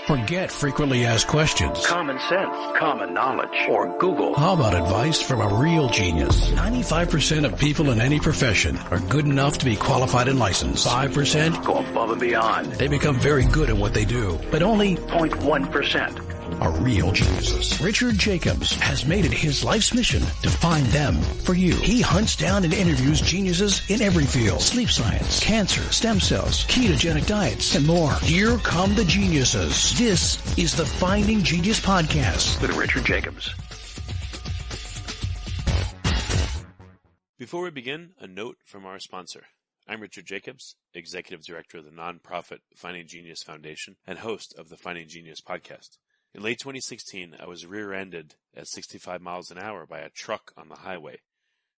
Forget frequently asked questions. Common sense, common knowledge, or Google. How about advice from a real genius? 95% of people in any profession are good enough to be qualified and licensed. 5% go above and beyond. They become very good at what they do, but only 0.1% are real geniuses. Richard Jacobs has made it his life's mission to find them for you. He hunts down and interviews geniuses in every field. Sleep science, cancer, stem cells, ketogenic diets, and more. Here come the geniuses. This is the Finding Genius Podcast with Richard Jacobs. Before we begin, a note from our sponsor. I'm Richard Jacobs, Executive Director of the nonprofit Finding Genius Foundation and host of the Finding Genius Podcast. In late 2016, I was rear-ended at 65 miles an hour by a truck on the highway,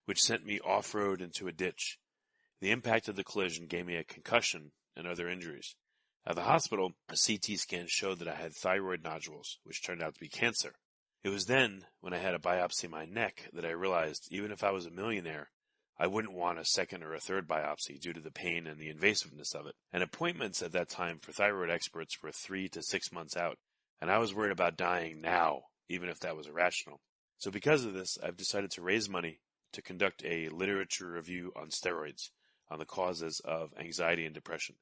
which sent me off-road into a ditch. The impact of the collision gave me a concussion and other injuries. At the hospital, a CT scan showed that I had thyroid nodules, which turned out to be cancer. It was then, when I had a biopsy in my neck, that I realized even if I was a millionaire, I wouldn't want a second or a third biopsy due to the pain and the invasiveness of it. And appointments at that time for thyroid experts were 3 to 6 months out. And I was worried about dying now, even if that was irrational. So because of this, I've decided to raise money to conduct a literature review on steroids, on the causes of anxiety and depression,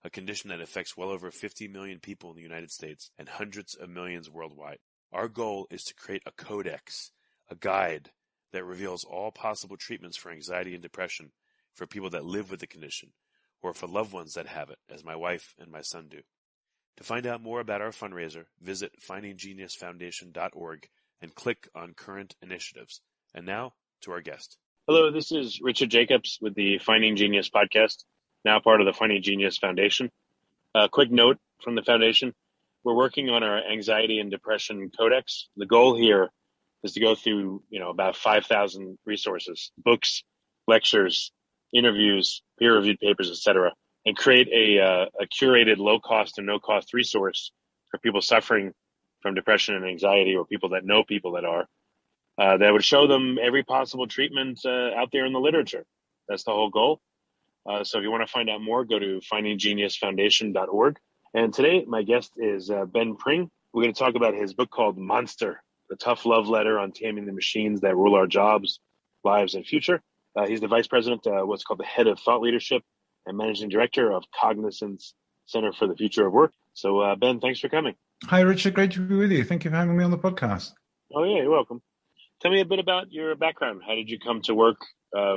a condition that affects well over 50 million people in the United States and hundreds of millions worldwide. Our goal is to create a codex, a guide that reveals all possible treatments for anxiety and depression for people that live with the condition, or for loved ones that have it, as my wife and my son do. To find out more about our fundraiser, visit findinggeniusfoundation.org and click on current initiatives. And now to our guest. Hello, this is Richard Jacobs with the Finding Genius podcast, now part of the Finding Genius Foundation. A quick note from the foundation. We're working on our anxiety and depression codex. The goal here is to go through, about 5,000 resources, books, lectures, interviews, peer-reviewed papers, etc., and create a curated low-cost and no-cost resource for people suffering from depression and anxiety, or people that know people that are, that would show them every possible treatment out there in the literature. That's the whole goal. So if you want to find out more, go to findinggeniusfoundation.org. And today, my guest is Ben Pring. We're going to talk about his book called Monster, the tough love letter on taming the machines that rule our jobs, lives, and future. He's the vice president, what's called the head of thought leadership, and managing director of Cognizant's Center for the Future of Work. So, Ben, thanks for coming. Hi, Richard. Great to be with you. Thank you for having me on the podcast. Oh, yeah, you're welcome. Tell me a bit about your background. How did you come to work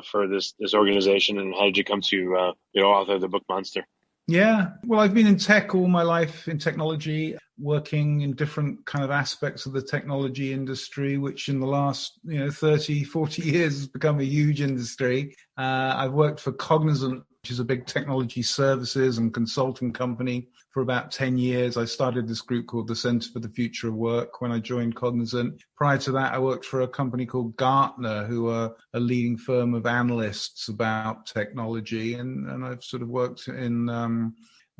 for this organization, and how did you come to author the book Monster? Yeah, well, I've been in tech all my life, in technology, working in different kind of aspects of the technology industry, which in the last 30, 40 years has become a huge industry. I've worked for Cognizant, which is a big technology services and consulting company, for about 10 years. I started this group called the Center for the Future of Work when I joined Cognizant. Prior to that, I worked for a company called Gartner, who are a leading firm of analysts about technology. And I've sort of worked in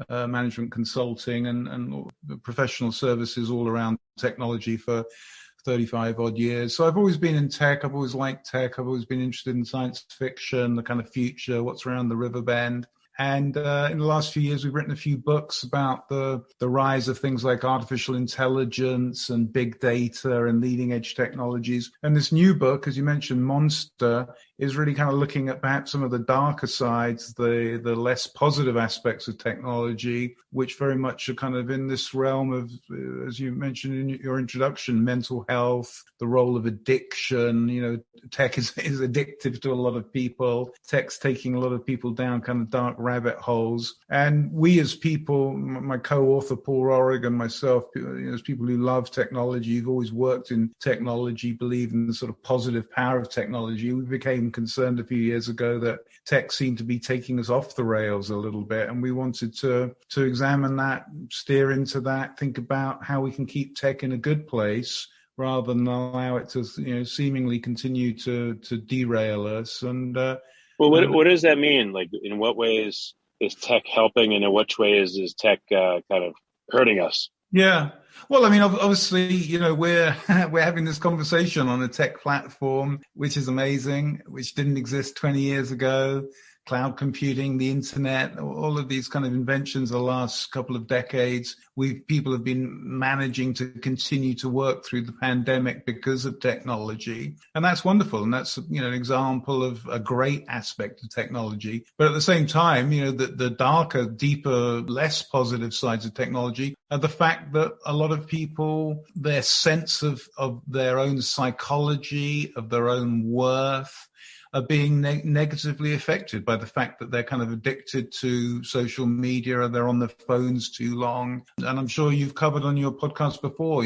management consulting and professional services all around technology for 35 odd years. So I've always been in tech. I've always liked tech. I've always been interested in science fiction, the kind of future, what's around the river bend. And in the last few years, we've written a few books about the rise of things like artificial intelligence and big data and leading edge technologies. And this new book, as you mentioned, Monster, is really kind of looking at perhaps some of the darker sides, the less positive aspects of technology, which very much are kind of in this realm of, as you mentioned in your introduction, mental health, the role of addiction. Tech is addictive to a lot of people. Tech's taking a lot of people down kind of dark rabbit holes. And we as people, my co-author Paul Rorig and myself, as people who love technology, who've always worked in technology, believe in the sort of positive power of technology, we became concerned a few years ago that tech seemed to be taking us off the rails a little bit. And we wanted to examine that, steer into that, think about how we can keep tech in a good place rather than allow it to, seemingly continue to derail us. And what does that mean? Like, in what ways is tech helping, and in which ways is tech kind of hurting us? Yeah. Well, I mean, obviously, we're having this conversation on a tech platform, which is amazing, which didn't exist 20 years ago. cloud computing, the internet, all of these kind of inventions the last couple of decades. People have been managing to continue to work through the pandemic because of technology. And that's wonderful. And that's, an example of a great aspect of technology. But at the same time, the darker, deeper, less positive sides of technology are the fact that a lot of people, their sense of their own psychology, of their own worth, are being negatively affected by the fact that they're kind of addicted to social media, or they're on their phones too long. And I'm sure you've covered on your podcast before,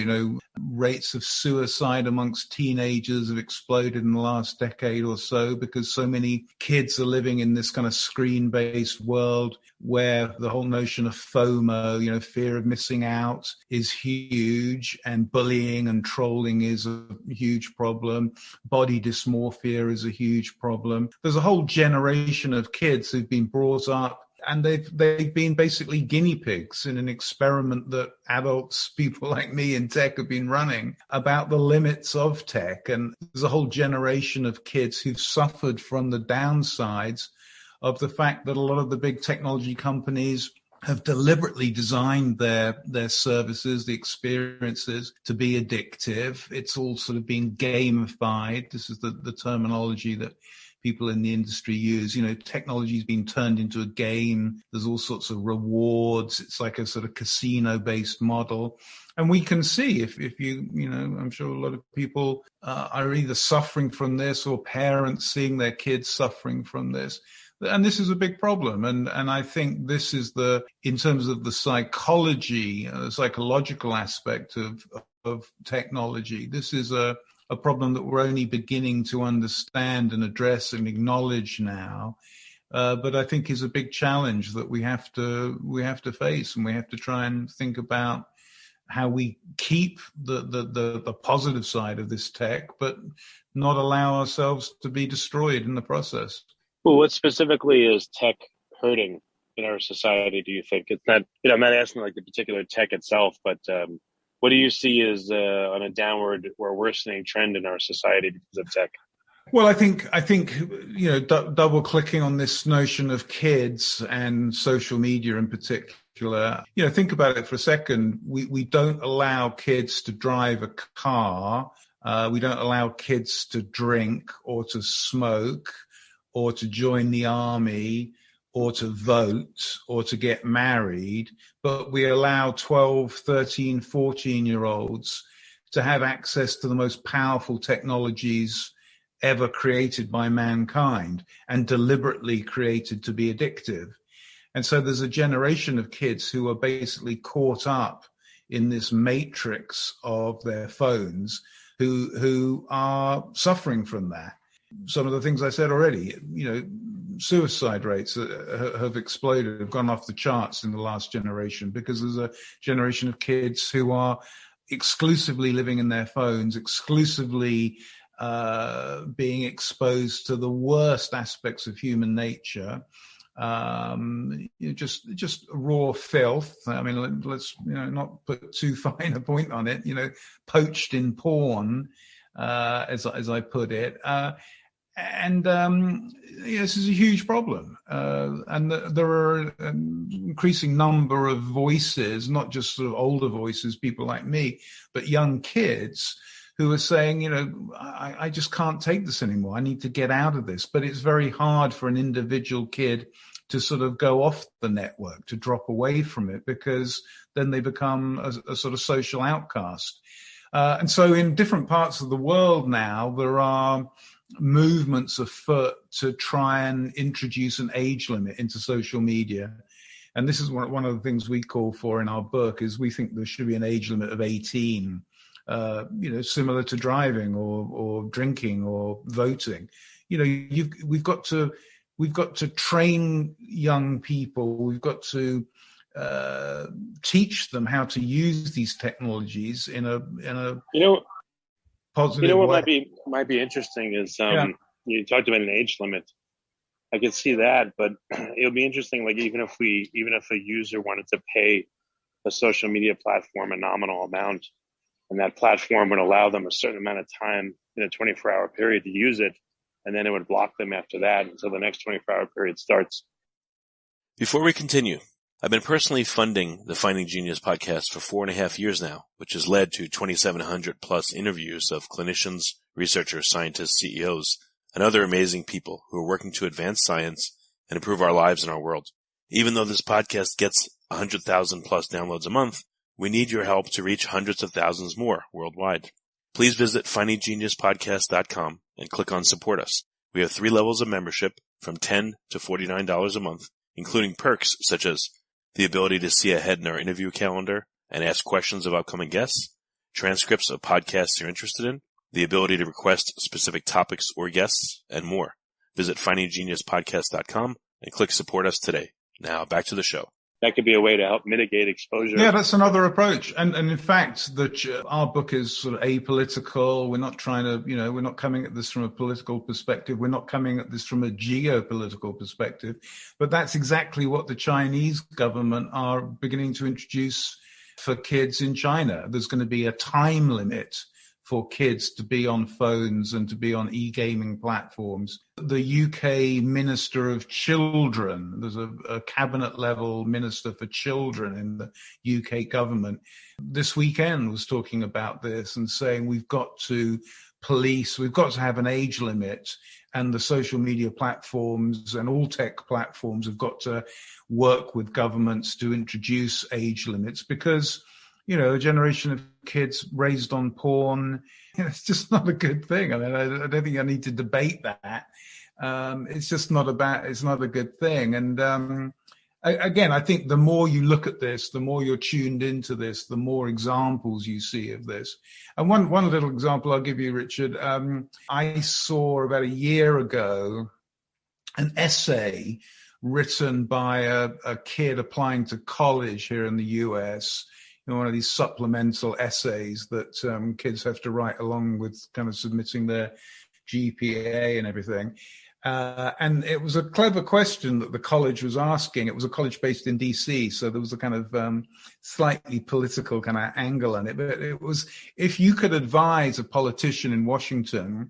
rates of suicide amongst teenagers have exploded in the last decade or so because so many kids are living in this kind of screen-based world where the whole notion of FOMO, fear of missing out, is huge, and bullying and trolling is a huge problem. Body dysmorphia is a huge problem. There's a whole generation of kids who've been brought up and they've been basically guinea pigs in an experiment that adults, people like me in tech, have been running about the limits of tech. And there's a whole generation of kids who've suffered from the downsides of the fact that a lot of the big technology companies have deliberately designed their services, the experiences, to be addictive. It's all sort of been gamified. This is the terminology that people in the industry use. Technology's been turned into a game. There's all sorts of rewards. It's like a sort of casino-based model. And we can see if you, I'm sure a lot of people are either suffering from this or parents seeing their kids suffering from this. And this is a big problem. And I think this is in terms of the psychological aspect of technology, this is a problem that we're only beginning to understand and address and acknowledge now. But I think is a big challenge that we have to face, and we have to try and think about how we keep the positive side of this tech, but not allow ourselves to be destroyed in the process. Well, what specifically is tech hurting in our society, do you think? It's not, I'm not asking like the particular tech itself, but what do you see as on a downward or worsening trend in our society because of tech? Well, I think double clicking on this notion of kids and social media in particular, think about it for a second. We don't allow kids to drive a car. We don't allow kids to drink or to smoke or to join the army or to vote or to get married, but we allow 12, 13, 14-year-olds to have access to the most powerful technologies ever created by mankind and deliberately created to be addictive. And so there's a generation of kids who are basically caught up in this matrix of their phones who are suffering from that. Some of the things I said already, suicide rates have exploded, have gone off the charts in the last generation because there's a generation of kids who are exclusively living in their phones, exclusively being exposed to the worst aspects of human nature, just raw filth. I mean, let's not put too fine a point on it. Poached in porn, as I put it. This is a huge problem. And there are an increasing number of voices, not just sort of older voices, people like me, but young kids who are saying, I just can't take this anymore. I need to get out of this. But it's very hard for an individual kid to sort of go off the network, to drop away from it, because then they become a sort of social outcast. And so in different parts of the world now, there are movements afoot to try and introduce an age limit into social media. And this is one of the things we call for in our book, is we think there should be an age limit of 18, similar to driving or drinking or voting. We've got to train young people. We've got to teach them how to use these technologies in a positive what way. might be interesting is you talked about an age limit. I could see that, but it would be interesting. Like even if a user wanted to pay a social media platform a nominal amount, and that platform would allow them a certain amount of time in a 24-hour period to use it, and then it would block them after that until the next 24-hour period starts. Before we continue, I've been personally funding the Finding Genius podcast for 4.5 years now, which has led to 2,700 plus interviews of clinicians, researchers, scientists, CEOs, and other amazing people who are working to advance science and improve our lives and our world. Even though this podcast gets 100,000 plus downloads a month, we need your help to reach hundreds of thousands more worldwide. Please visit findinggeniuspodcast.com and click on Support Us. We have 3 levels of membership from $10 to $49 a month, including perks such as the ability to see ahead in our interview calendar and ask questions of upcoming guests, transcripts of podcasts you're interested in, the ability to request specific topics or guests, and more. Visit findinggeniuspodcast.com and click Support Us today. Now back to the show. That could be a way to help mitigate exposure. Yeah, that's another approach. And in fact, our book is sort of apolitical. We're not trying to, we're not coming at this from a political perspective. We're not coming at this from a geopolitical perspective. But that's exactly what the Chinese government are beginning to introduce for kids in China. There's going to be a time limit for kids to be on phones and to be on e-gaming platforms. The UK Minister of Children, there's a cabinet level Minister for Children in the UK government, this weekend was talking about this and saying we've got to have an age limit, and the social media platforms and all tech platforms have got to work with governments to introduce age limits because a generation of kids raised on porn, it's just not a good thing. I mean, I don't think I need to debate that. It's not a good thing. And again, I think the more you look at this, the more you're tuned into this, the more examples you see of this. And one little example I'll give you, Richard. I saw about a year ago an essay written by a kid applying to college here in the US. One of these supplemental essays that kids have to write along with kind of submitting their GPA and everything. And it was a clever question that the college was asking. It was a college based in DC, so there was a kind of slightly political kind of angle on it. But it was, if you could advise a politician in Washington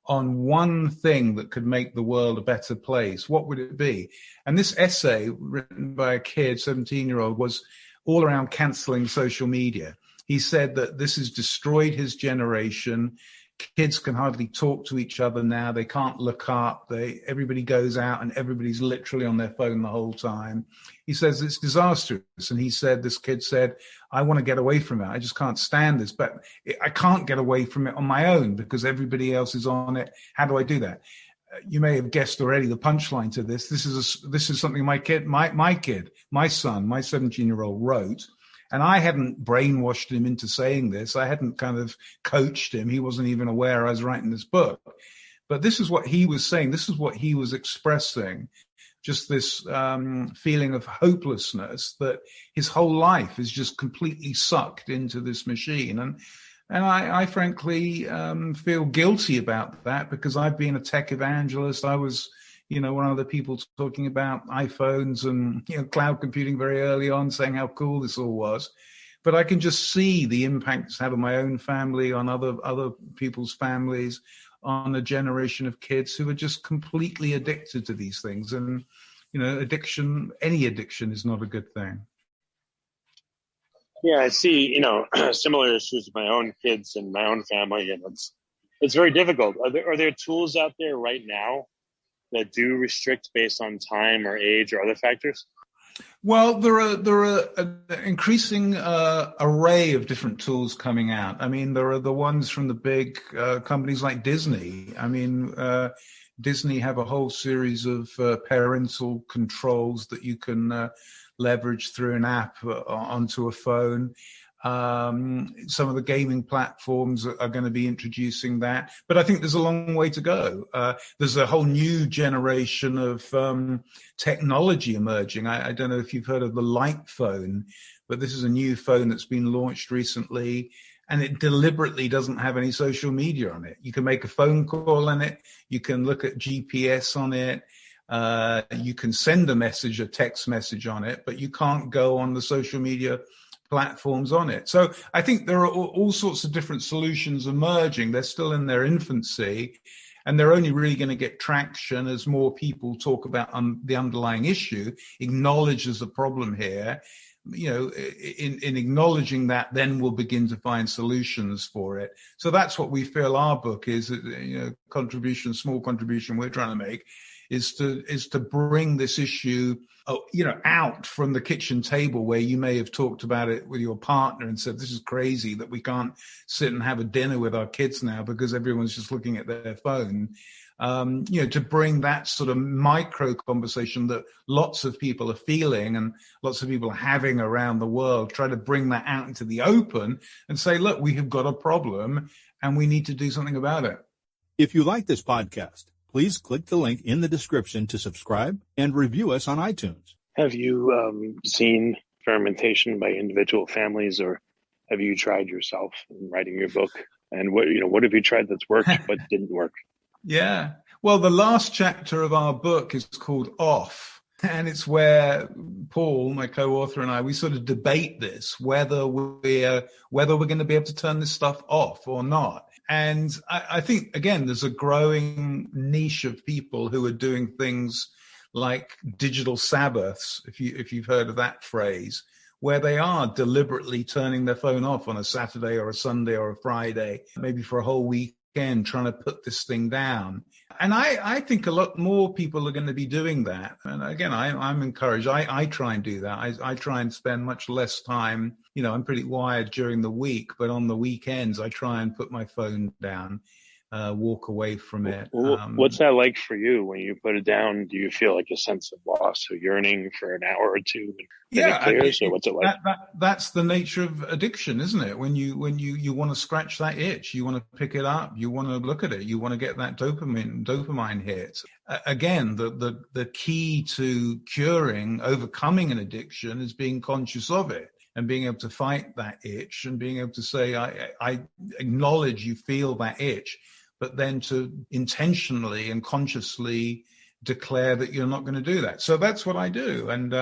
on one thing that could make the world a better place, what would it be? And this essay, written by a kid, 17-year-old, was all around canceling social media. He said that this has destroyed his generation. Kids can hardly talk to each other now. They can't look up. Everybody goes out and everybody's literally on their phone the whole time. He says it's disastrous. And this kid said, I want to get away from it. I just can't stand this, but I can't get away from it on my own because everybody else is on it. How do I do that? You may have guessed already the punchline to this. This is something my son, my 17-year-old wrote, and I hadn't brainwashed him into saying this. I hadn't kind of coached him. He wasn't even aware I was writing this book. But this is what he was saying. This is what he was expressing. Just this feeling of hopelessness that his whole life is just completely sucked into this machine. And I frankly feel guilty about that because I've been a tech evangelist. I was, one of the people talking about iPhones and cloud computing very early on, saying how cool this all was. But I can just see the impact it's had on my own family, on other people's families, on a generation of kids who are just completely addicted to these things. And any addiction is not a good thing. Yeah, I see, similar issues with my own kids and my own family, and it's very difficult. Are there tools out there right now that do restrict based on time or age or other factors? Well, there are an increasing array of different tools coming out. I mean, there are the ones from the big companies like Disney. I mean, Disney have a whole series of parental controls that you can leverage through an app onto a phone. Some of the gaming platforms are going to be introducing that, but I think there's a long way to go. There's a whole new generation of technology emerging. I don't know if you've heard of the Light phone, but this is a new phone that's been launched recently, and it deliberately doesn't have any social media on it. You can make a phone call on it. You can look at GPS on it. You can send a text message on it, but you can't go on the social media platforms on it. So I think there are all sorts of different solutions emerging. They're still in their infancy. And they're only really going to get traction as more people talk about the underlying issue, acknowledge there's a problem here. In acknowledging that, then we'll begin to find solutions for it. So that's what we feel our book is, small contribution we're trying to make is to bring this issue, out from the kitchen table where you may have talked about it with your partner and said, this is crazy that we can't sit and have a dinner with our kids now because everyone's just looking at their phone. To bring that sort of micro conversation that lots of people are feeling and lots of people are having around the world, try to bring that out into the open and say, look, we have got a problem and we need to do something about it. If you like this podcast, please click the link in the description to subscribe and review us on iTunes. Have you seen experimentation by individual families, or have you tried yourself in writing your book? And what have you tried that's worked, what didn't work? Yeah. Well, the last chapter of our book is called Off. And it's where Paul, my co-author, and we sort of debate this, whether we're going to be able to turn this stuff off or not. And I think, again, there's a growing niche of people who are doing things like digital Sabbaths, if you've heard of that phrase, where they are deliberately turning their phone off on a Saturday or a Sunday or a Friday, maybe for a whole week. Trying to put this thing down. And I think a lot more people are going to be doing that. And again, I'm encouraged. I try and do that. I try and spend much less time. I'm pretty wired during the week, but on the weekends, I try and put my phone down, walk away from it. What's that like for you when you put it down? Do you feel like a sense of loss or yearning for an hour or two? It clears, or what's it like? That's the nature of addiction, isn't it? When you want to scratch that itch, you want to pick it up, you want to look at it, you want to get that dopamine hit. Again, the key to overcoming an addiction is being conscious of it and being able to fight that itch and being able to say, I acknowledge you feel that itch, but then to intentionally and consciously declare that you're not going to do that. So that's what I do. And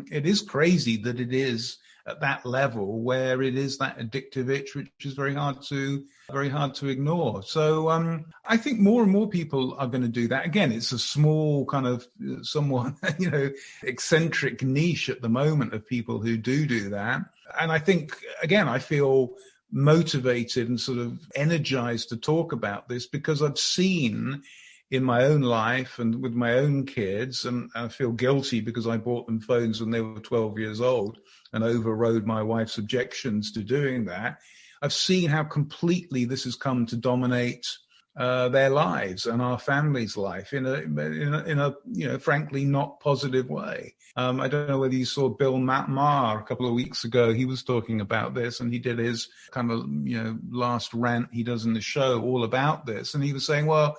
it is crazy that it is at that level where it is that addictive itch, which is very hard to ignore. So I think more and more people are going to do that. Again, it's a small kind of somewhat, eccentric niche at the moment of people who do that. And I think, again, I feel motivated and sort of energized to talk about this because I've seen in my own life and with my own kids, and I feel guilty because I bought them phones when they were 12 years old and overrode my wife's objections to doing that. I've seen how completely this has come to dominate their lives and our family's life in a frankly not positive way. I don't know whether you saw Bill Maher a couple of weeks ago. He was talking about this, and he did his kind of last rant he does in the show all about this, and he was saying, well,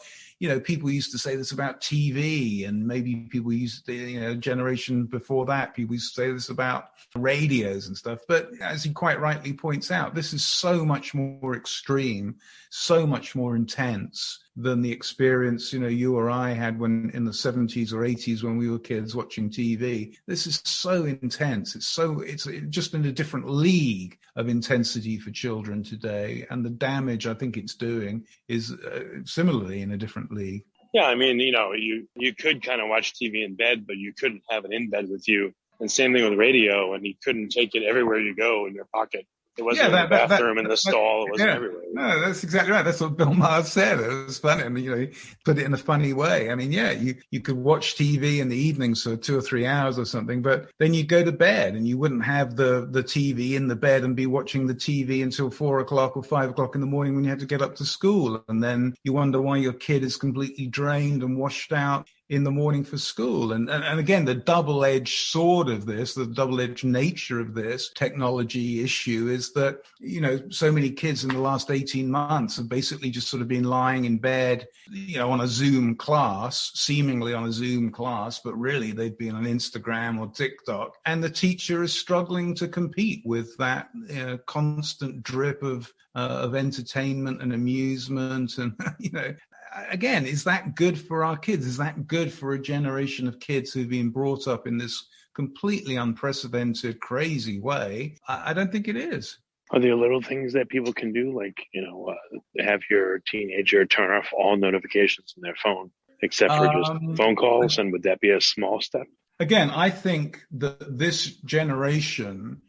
people used to say this about TV, and maybe people used to, generation before that, people used to say this about radios and stuff. But as he quite rightly points out, this is so much more extreme, so much more intense than the experience, you or I had when in the 70s or 80s when we were kids watching TV. This is so intense. It's just in a different league of intensity for children today. And the damage I think it's doing is similarly in a different league. Yeah, I mean, you could kind of watch TV in bed, but you couldn't have it in bed with you. And same thing with radio, and you couldn't take it everywhere you go in your pocket. It wasn't in the bathroom, in the stall. It wasn't everywhere. No, that's exactly right. That's what Bill Maher said. It was funny. And, he put it in a funny way. I mean, you could watch TV in the evenings for 2 or 3 hours or something, but then you go to bed and you wouldn't have the TV in the bed and be watching the TV until 4 o'clock or 5 o'clock in the morning when you had to get up to school. And then you wonder why your kid is completely drained and washed out in the morning for school. And again, the double-edged sword of this, the double-edged nature of this technology issue is that, so many kids in the last 18 months have basically just sort of been lying in bed, on a Zoom class, seemingly on a Zoom class, but really they've been on Instagram or TikTok. And the teacher is struggling to compete with that constant drip of entertainment and amusement. And, again, is that good for our kids? Is that good for a generation of kids who've been brought up in this completely unprecedented, crazy way? I don't think it is. Are there little things that people can do, like, have your teenager turn off all notifications on their phone, except for just phone calls? And would that be a small step? Again, I think that this generation,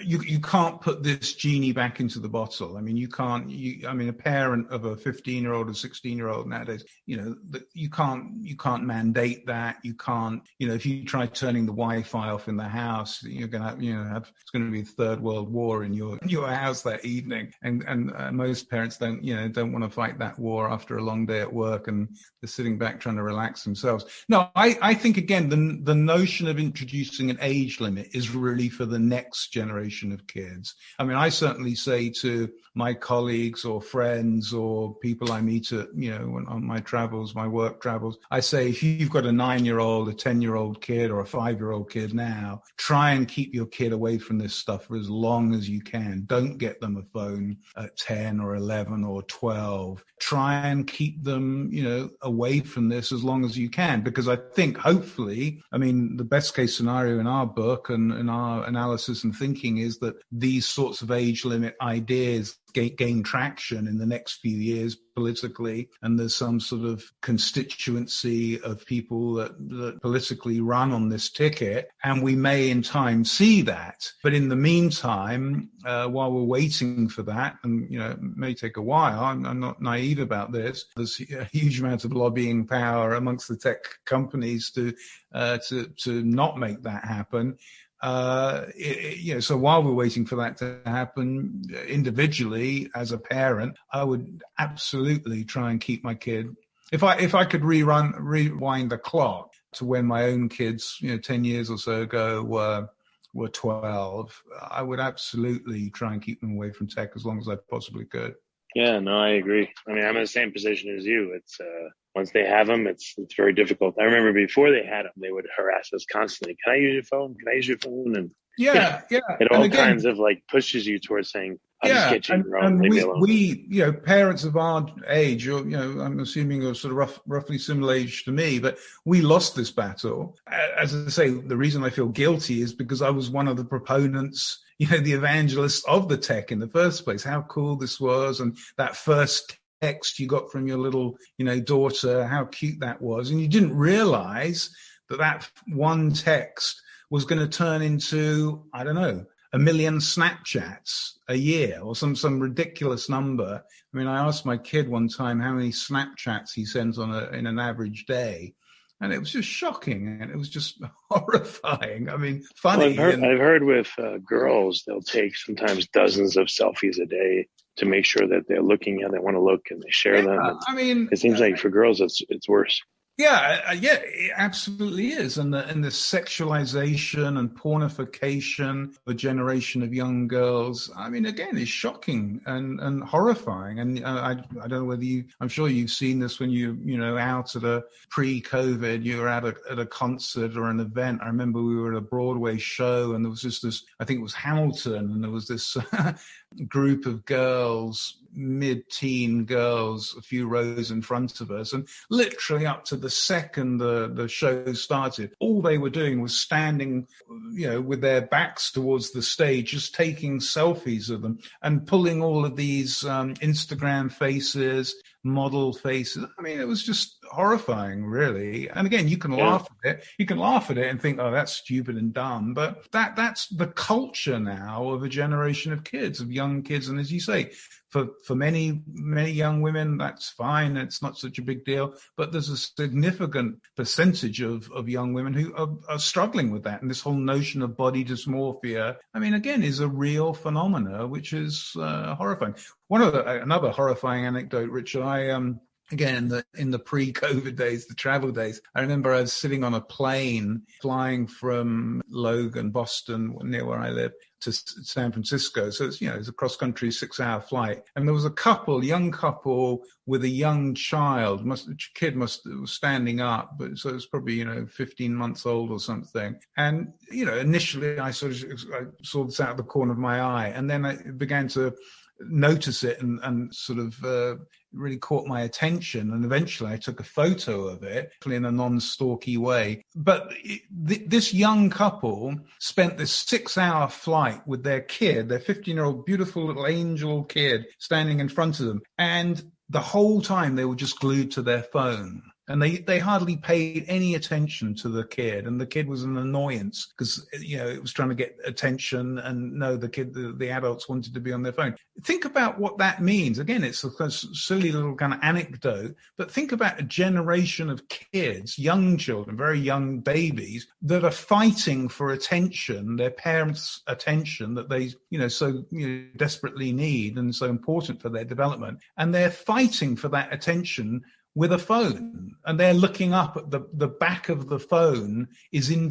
you can't put this genie back into the bottle. I mean, you can't. A parent of a 15-year-old or 16-year-old nowadays, you can't mandate that. You can't. If you try turning the Wi-Fi off in the house, you're gonna have it's going to be a third world war in your house that evening. And most parents don't want to fight that war after a long day at work, and they're sitting back trying to relax themselves. No, I think again the notion of introducing an age limit is really for the next generation of kids. I mean, I certainly say to my colleagues or friends or people I meet at, on my travels, my work travels, I say, if you've got a 9-year-old, a 10-year-old kid or a 5-year-old kid now, try and keep your kid away from this stuff for as long as you can. Don't get them a phone at 10 or 11 or 12. Try and keep them, away from this as long as you can, because I think hopefully, the best case scenario in our book and in our analysis and thinking is that these sorts of age limit ideas gain traction in the next few years politically, and there's some sort of constituency of people that politically run on this ticket, and we may in time see that. But in the meantime, while we're waiting for that, and it may take a while, I'm not naive about this, there's a huge amount of lobbying power amongst the tech companies to not make that happen. So while we're waiting for that to happen, individually as a parent, I would absolutely try and keep my kid. If I could rewind the clock to when my own kids, 10 years or so ago were 12, I would absolutely try and keep them away from tech as long as I possibly could. Yeah, no, I agree. I'm in the same position as you. It's once they have them, it's very difficult. I remember before they had them, they would harass us constantly. Can I use your phone? Can I use your phone? And yeah. It all kinds of pushes you towards saying, I'll just get you your own, leave me alone. We, parents of our age, I'm assuming you're sort of roughly similar age to me, but we lost this battle. As I say, the reason I feel guilty is because I was one of the proponents, the evangelists of the tech in the first place, how cool this was. And that first text you got from your little, daughter, how cute that was. And you didn't realize that one text was going to turn into, I don't know, 1 million Snapchats a year or some ridiculous number. I asked my kid one time how many Snapchats he sends in an average day. And it was just shocking, and it was just horrifying. Funny. Well, I've heard with girls, they'll take sometimes dozens of selfies a day to make sure that they're looking how they want to look, and they share them. It seems like for girls, it's worse. Yeah, it absolutely is. And the sexualization and pornification of a generation of young girls, again, is shocking and horrifying. And I don't know whether I'm sure you've seen this when out at a pre-COVID, you were at a concert or an event. I remember we were at a Broadway show, and there was just this, I think it was Hamilton, and there was this group of girls, mid-teen girls, a few rows in front of us, and literally up to the second the show started, all they were doing was standing, with their backs towards the stage, just taking selfies of them and pulling all of these Instagram faces, model faces. It was just horrifying, really. And again, you can laugh at it. You can laugh at it and think, oh, that's stupid and dumb. But that's the culture now of a generation of kids, of young kids. And as you say, for many, many young women, that's fine. It's not such a big deal. But there's a significant percentage of young women who are struggling with that. And this whole notion of body dysmorphia, again, is a real phenomena, which is horrifying. Another horrifying anecdote, Richard, again, in the pre-COVID days, the travel days, I remember I was sitting on a plane flying from Logan, Boston, near where I live, to San Francisco. So it's a cross-country 6-hour flight. And there was a young couple with a young child. Was standing up, but so it was probably, 15 months old or something. And, initially I saw this out of the corner of my eye. And then I began to notice it and sort of really caught my attention. And eventually I took a photo of it in a non-stalky way. But this young couple spent this 6-hour flight with their kid, their 15-year-old beautiful little angel kid standing in front of them. And the whole time they were just glued to their phone. And they hardly paid any attention to the kid. And the kid was an annoyance because, it was trying to get attention. And no, the adults wanted to be on their phone. Think about what that means. Again, it's a silly little kind of anecdote, but think about a generation of kids, young children, very young babies that are fighting for attention, their parents' attention that they, so desperately need and so important for their development. And they're fighting for that attention with a phone, and they're looking up at the back of the phone is in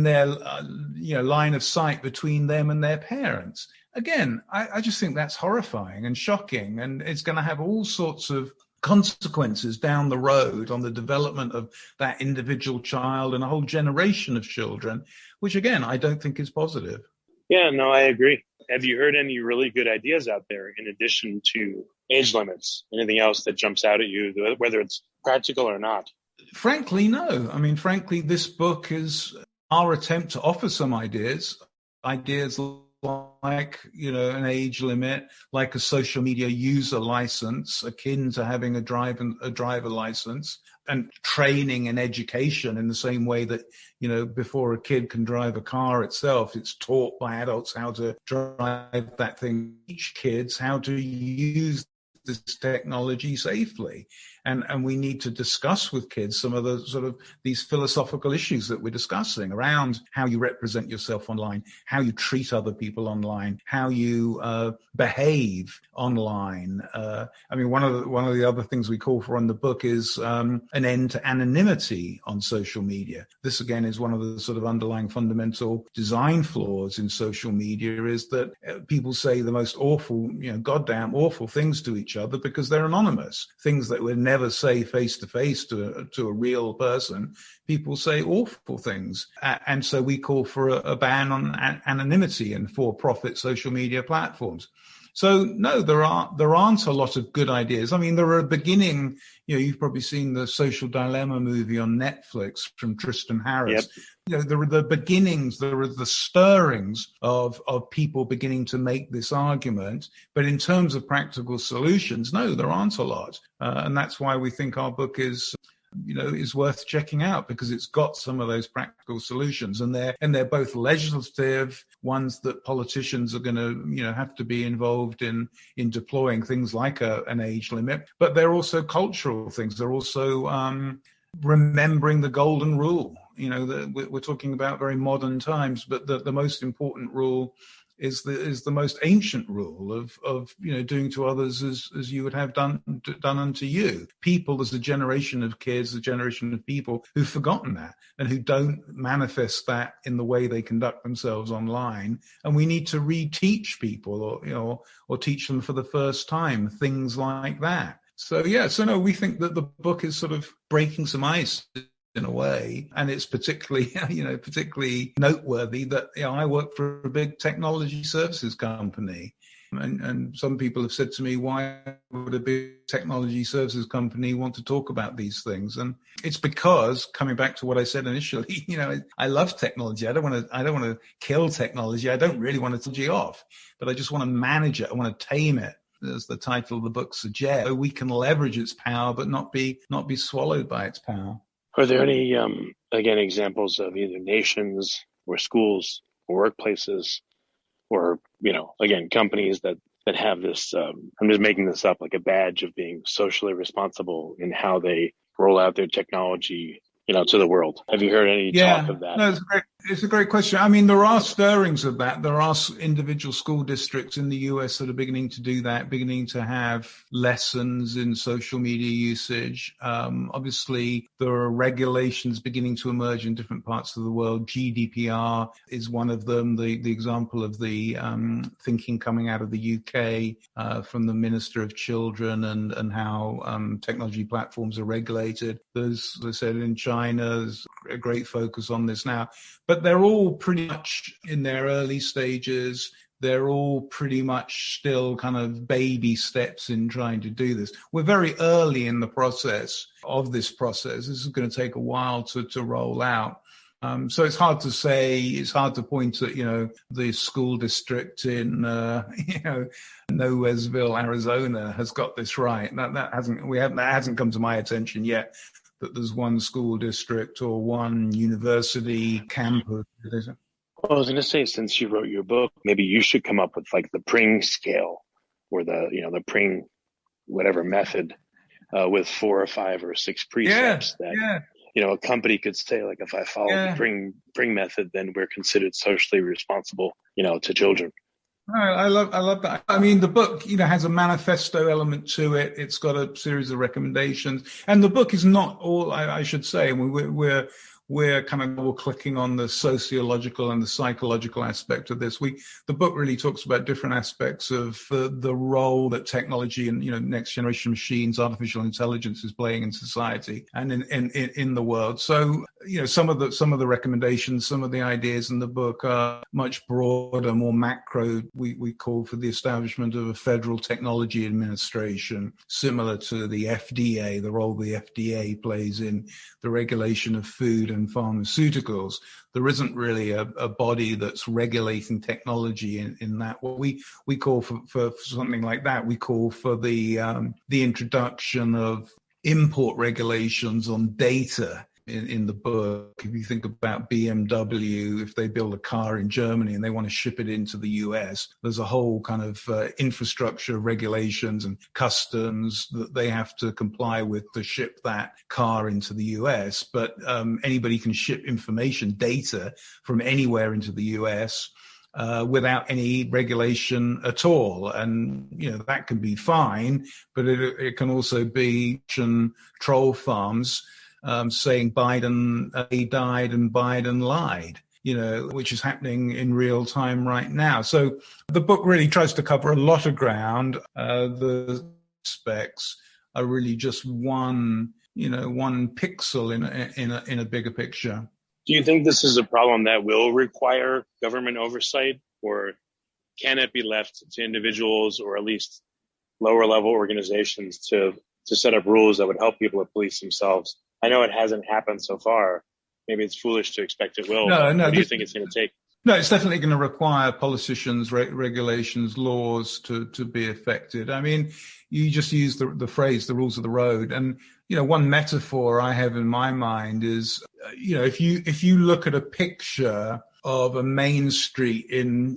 their line of sight between them and their parents. Again, I just think that's horrifying and shocking, and it's going to have all sorts of consequences down the road on the development of that individual child and a whole generation of children, which again, I don't think is positive. Yeah, no, I agree. Have you heard any really good ideas out there in addition to age limits? Anything else that jumps out at you, whether it's practical or not? Frankly, no. I mean, frankly, this book is our attempt to offer some ideas like, an age limit, like a social media user license, akin to having a driver license, and training and education in the same way that, before a kid can drive a car itself, it's taught by adults how to drive that thing, teach kids how to use this technology safely. And we need to discuss with kids some of the sort of these philosophical issues that we're discussing around how you represent yourself online, how you treat other people online, how you behave online. One of the other things we call for in the book is an end to anonymity on social media. This again is one of the sort of underlying fundamental design flaws in social media, is that people say the most awful, goddamn awful things to each other because they're anonymous. Things that would never say face to face to a real person. People say awful things. And so we call for a ban on anonymity in for-profit social media platforms. So no, there aren't a lot of good ideas. I mean, there are a beginning, you've probably seen the Social Dilemma movie on Netflix from Tristan Harris. Yep. There are the beginnings, there are the stirrings of people beginning to make this argument. But in terms of practical solutions, no, there aren't a lot. And that's why we think our book is worth checking out, because it's got some of those practical solutions, and they're both legislative ones that politicians are going to have to be involved in deploying, things like an age limit, but they're also cultural things. They're also remembering the golden rule. We're talking about very modern times, but the most important rule is the most ancient rule of doing to others as you would have done unto you. People, there's a generation of kids, a generation of people who've forgotten that and who don't manifest that in the way they conduct themselves online. And we need to reteach people or teach them for the first time things like that. So no, we think that the book is sort of breaking some ice in a way, and it's particularly noteworthy that I work for a big technology services company, and some people have said to me, why would a big technology services company want to talk about these things? And it's because, coming back to what I said initially, I love technology. I don't want to kill technology. I don't really want to turn it off, but I just want to manage it. I want to tame it. As the title of the book suggests, we can leverage its power, but not be swallowed by its power. Are there any, examples of either nations or schools or workplaces or, companies that have this, I'm just making this up, like a badge of being socially responsible in how they roll out their technology, to the world? Have you heard any talk of that? No, it's a great question. I mean, there are stirrings of that. There are individual school districts in the US that are beginning to do that, beginning to have lessons in social media usage. Obviously, there are regulations beginning to emerge in different parts of the world. GDPR is one of them. The example of the thinking coming out of the UK from the Minister of Children and how technology platforms are regulated. There's, as I said, in China, there's a great focus on this now. But they're all pretty much in their early stages. they're all pretty much still kind of baby steps in trying to do this. We're very early in the process of this process. This is going to take a while to roll out. So it's hard to say, it's hard to point at, the school district in, Nowheresville, Arizona has got this right. That hasn't come to my attention yet, that there's one school district or one university campus. Well, I was going to say, since you wrote your book, maybe you should come up with like the Pring scale or the Pring whatever method with 4 or 5 or 6 precepts a company could say, like, if I follow the Pring method, then we're considered socially responsible, to children. I love that. I mean, the book, has a manifesto element to it. It's got a series of recommendations, and the book is not all, I should say. We're kind of double clicking on the sociological and the psychological aspect of this. The book really talks about different aspects of the role that technology and, next generation machines, artificial intelligence is playing in society and in the world. So, some of the recommendations, some of the ideas in the book are much broader, more macro. We call for the establishment of a federal technology administration, similar to the FDA, the role the FDA plays in the regulation of food and pharmaceuticals. There isn't really a body that's regulating technology in that. What we call for something like that, we call for the introduction of import regulations on data. In the book, if you think about BMW, if they build a car in Germany and they want to ship it into the US, there's a whole kind of infrastructure regulations and customs that they have to comply with to ship that car into the US. But anybody can ship information, data from anywhere into the US without any regulation at all. And, that can be fine, but it can also be troll farms saying Biden died and Biden lied, which is happening in real time right now. So the book really tries to cover a lot of ground. The specs are really just one pixel in a bigger picture. Do you think this is a problem that will require government oversight, or can it be left to individuals or at least lower level organizations to set up rules that would help people to police themselves? I know it hasn't happened so far. Maybe it's foolish to expect it will. No. What do you think it's going to take? No, it's definitely going to require politicians, regulations, laws to be affected. I mean, you just use the phrase, the rules of the road. And, one metaphor I have in my mind is, if you look at a picture of a main street in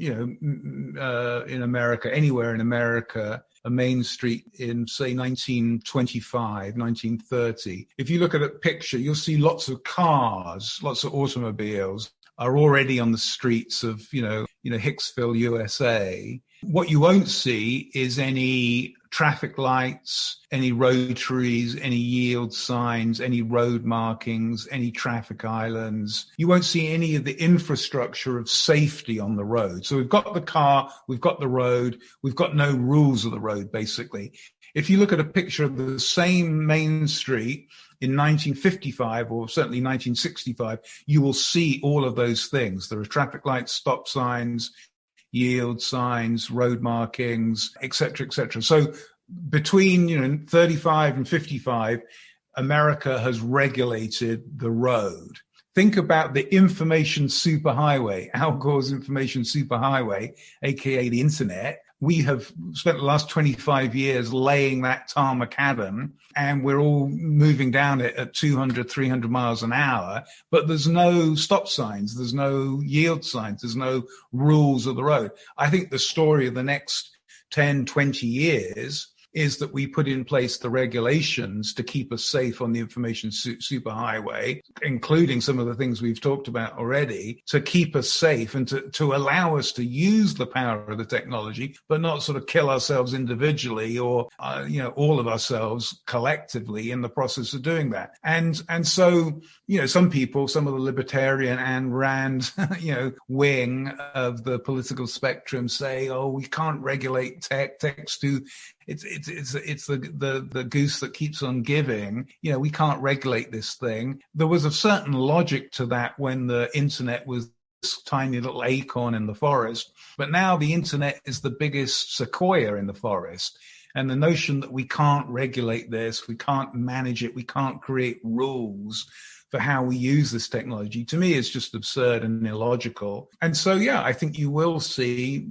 America, anywhere in America, a main street in, say, 1925, 1930. If you look at a picture, you'll see lots of cars, lots of automobiles are already on the streets of, Hicksville, USA. What you won't see is any traffic lights, any rotaries, any yield signs, any road markings, any traffic islands. You won't see any of the infrastructure of safety on the road. So we've got the car, we've got the road, we've got no rules of the road, basically. If you look at a picture of the same main street in 1955 or certainly 1965, you will see all of those things. There are traffic lights, stop signs, yield signs, road markings, et cetera, et cetera. So between 35 and 55, America has regulated the road. Think about the information superhighway, Al Gore's information superhighway, aka the internet. We have spent the last 25 years laying that tar macadam, and we're all moving down it at 200, 300 miles an hour, but there's no stop signs, there's no yield signs, there's no rules of the road. I think the story of the next 10, 20 years is that we put in place the regulations to keep us safe on the information superhighway, including some of the things we've talked about already, to keep us safe and to allow us to use the power of the technology, but not sort of kill ourselves individually or, all of ourselves collectively in the process of doing that. And so, some people, some of the libertarian and Rand, wing of the political spectrum say, oh, we can't regulate tech. Tech's too, it's the goose that keeps on giving. We can't regulate this thing. There was a certain logic to that when the internet was tiny little acorn in the forest. But now the internet is the biggest sequoia in the forest. And the notion that we can't regulate this, we can't manage it, we can't create rules for how we use this technology, to me is just absurd and illogical. And so, yeah, I think you will see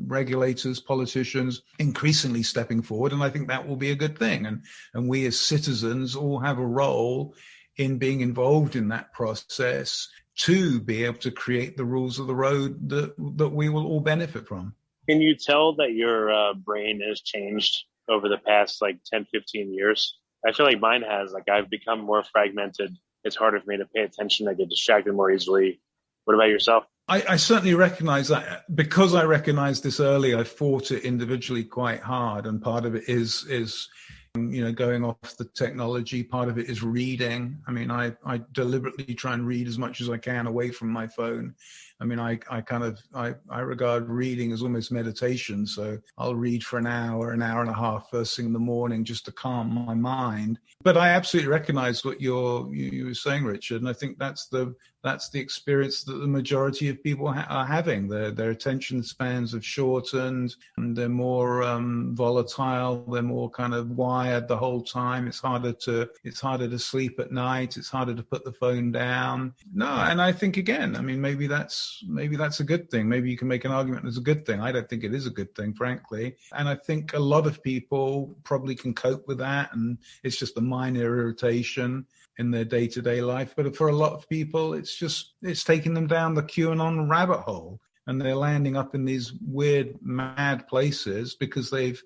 regulators, politicians increasingly stepping forward, and I think that will be a good thing. And we as citizens all have a role in being involved in that process to be able to create the rules of the road that we will all benefit from. Can you tell that your brain has changed over the past 10, 15 years? I feel like mine has. I've become more fragmented. It's harder for me to pay attention. I get distracted more easily. What about yourself? I certainly recognize that. Because I recognized this early, I fought it individually quite hard. And part of it is going off the technology. Part of it is reading. I mean, I deliberately try and read as much as I can away from my phone. I mean, I regard reading as almost meditation. So I'll read for an hour and a half first thing in the morning just to calm my mind. But I absolutely recognize what you were saying, Richard. And I think that's the experience that the majority of people are having. Their attention spans have shortened, and they're more volatile. They're more kind of wired the whole time. It's harder to sleep at night. It's harder to put the phone down. No, and I think again, I mean, maybe that's a good thing. Maybe you can make an argument it's a good thing. I don't think it is a good thing, frankly. And I think a lot of people probably can cope with that, and it's just a minor irritation in their day-to-day life. But for a lot of people, it's taking them down the QAnon rabbit hole, and they're landing up in these weird, mad places because they've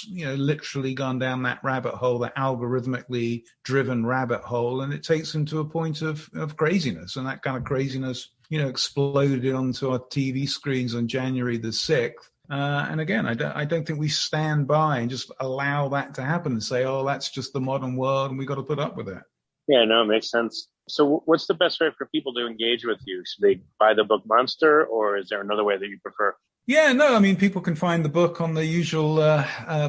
literally gone down that rabbit hole, that algorithmically driven rabbit hole, and it takes them to a point of craziness. And that kind of craziness, exploded onto our TV screens on January the 6th. And again, I don't think we stand by and just allow that to happen and say, oh, that's just the modern world and we got to put up with it. Yeah, no, it makes sense. So what's the best way for people to engage with you? Should they buy the book Monster, or is there another way that you prefer? Yeah, no, I mean, people can find the book on the usual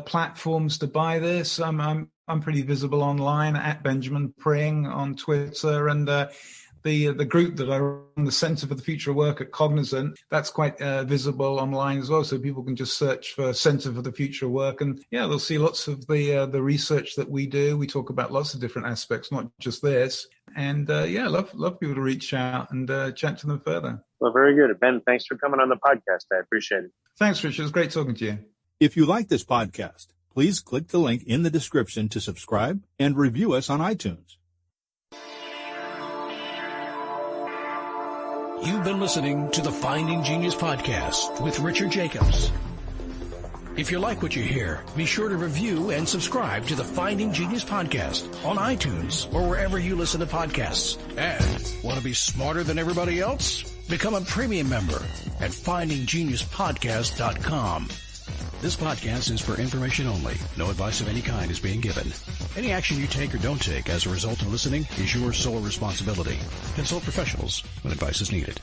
platforms to buy this. I'm pretty visible online at Benjamin Pring on Twitter, and the group that I run, the Center for the Future of Work at Cognizant, that's quite visible online as well. So people can just search for Center for the Future of Work, and yeah, they'll see lots of the research that we do. We talk about lots of different aspects, not just this. And love people to reach out and chat to them further. Well, very good. Ben, thanks for coming on the podcast. I appreciate it. Thanks, Richard. It was great talking to you. If you like this podcast, please click the link in the description to subscribe and review us on iTunes. You've been listening to the Finding Genius podcast with Richard Jacobs. If you like what you hear, be sure to review and subscribe to the Finding Genius podcast on iTunes or wherever you listen to podcasts. And want to be smarter than everybody else? Become a premium member at findinggeniuspodcast.com. This podcast is for information only. No advice of any kind is being given. Any action you take or don't take as a result of listening is your sole responsibility. Consult professionals when advice is needed.